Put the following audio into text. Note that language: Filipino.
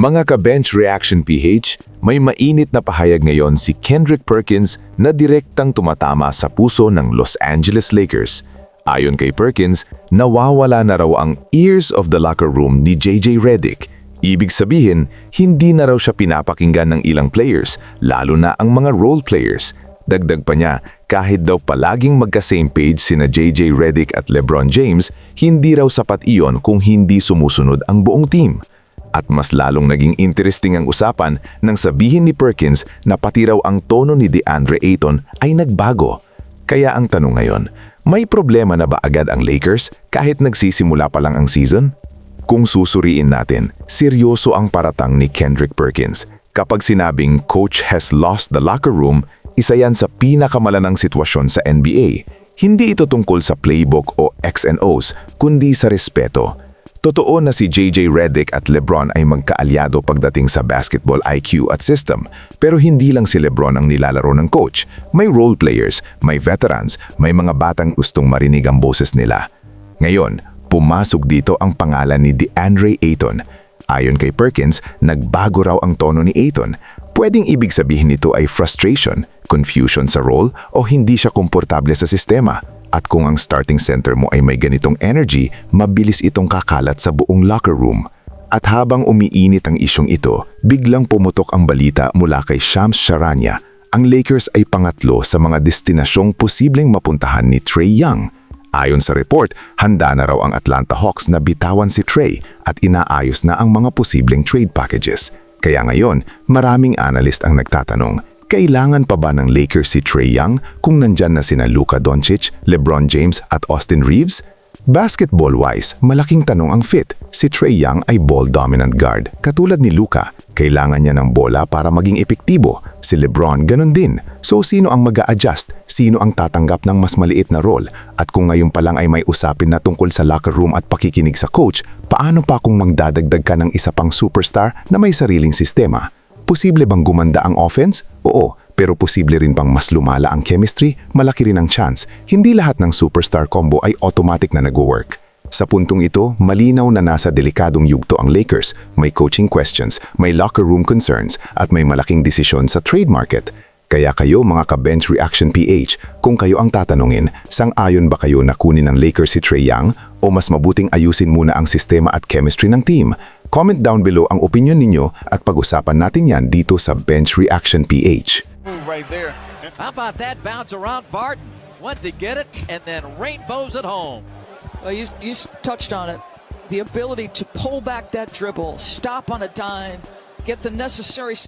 Mga ka-bench reaction PH, may mainit na pahayag ngayon si Kendrick Perkins na direktang tumatama sa puso ng Los Angeles Lakers. Ayon kay Perkins, nawawala na raw ang ears of the locker room ni JJ Redick. Ibig sabihin, hindi na raw siya pinapakinggan ng ilang players, lalo na ang mga role players. Dagdag pa niya, kahit daw palaging magka-same page sina JJ Redick at LeBron James, hindi raw sapat iyon kung hindi sumusunod ang buong team. At mas lalong naging interesting ang usapan nang sabihin ni Perkins na pati raw ang tono ni DeAndre Ayton ay nagbago. Kaya ang tanong ngayon, may problema na ba agad ang Lakers kahit nagsisimula pa lang ang season? Kung susuriin natin, seryoso ang paratang ni Kendrick Perkins. Kapag sinabing coach has lost the locker room, isa yan sa pinakamalanang sitwasyon sa NBA. Hindi ito tungkol sa playbook o X&Os, kundi sa respeto. Totoo na si JJ Redick at LeBron ay magkaalyado pagdating sa basketball IQ at system, pero hindi lang si LeBron ang nilalaro ng coach. May role players, may veterans, may mga batang gustong marinig ang boses nila. Ngayon, pumasok dito ang pangalan ni DeAndre Ayton. Ayon kay Perkins, nagbago raw ang tono ni Ayton. Pwedeng ibig sabihin nito ay frustration, confusion sa role o hindi siya komportable sa sistema. At kung ang starting center mo ay may ganitong energy, mabilis itong kakalat sa buong locker room. At habang umiinit ang isyong ito, biglang pumutok ang balita mula kay Shams Charania. Ang Lakers ay pangatlo sa mga destinasyong posibleng mapuntahan ni Trae Young. Ayon sa report, handa na raw ang Atlanta Hawks na bitawan si Trae at inaayos na ang mga posibleng trade packages. Kaya ngayon, maraming analyst ang nagtatanong, kailangan pa ba ng Lakers si Trae Young kung nandyan na sina Luka Doncic, LeBron James at Austin Reeves? Basketball-wise, malaking tanong ang fit. Si Trae Young ay ball-dominant guard, katulad ni Luka. Kailangan niya ng bola para maging epektibo. Si LeBron ganun din. So sino ang mag-a-adjust? Sino ang tatanggap ng mas maliit na role? At kung ngayon pa lang ay may usapin na tungkol sa locker room at pakikinig sa coach, paano pa kung magdadagdag ka ng isa pang superstar na may sariling sistema? Posible bang gumanda ang offense? Oo, pero posible rin bang mas lumala ang chemistry? Malaki rin ang chance. Hindi lahat ng superstar combo ay automatic na nag-work. Sa puntong ito, malinaw na nasa delikadong yugto ang Lakers. May coaching questions, may locker room concerns, at may malaking desisyon sa trade market. Kaya kayo mga ka-bench reaction PH, kung kayo ang tatanungin, sang-ayon ba kayo na kunin ng Lakers si Trae Young o mas mabuting ayusin muna ang sistema at chemistry ng team? Comment down below ang opinion ninyo at pag-usapan natin yan dito sa Bench Reaction PH. Right there. How about that bounce around Barton? Went to get it and then rainbows at home. Well, you touched on it. The ability to pull back that dribble, stop on a dime, get the necessary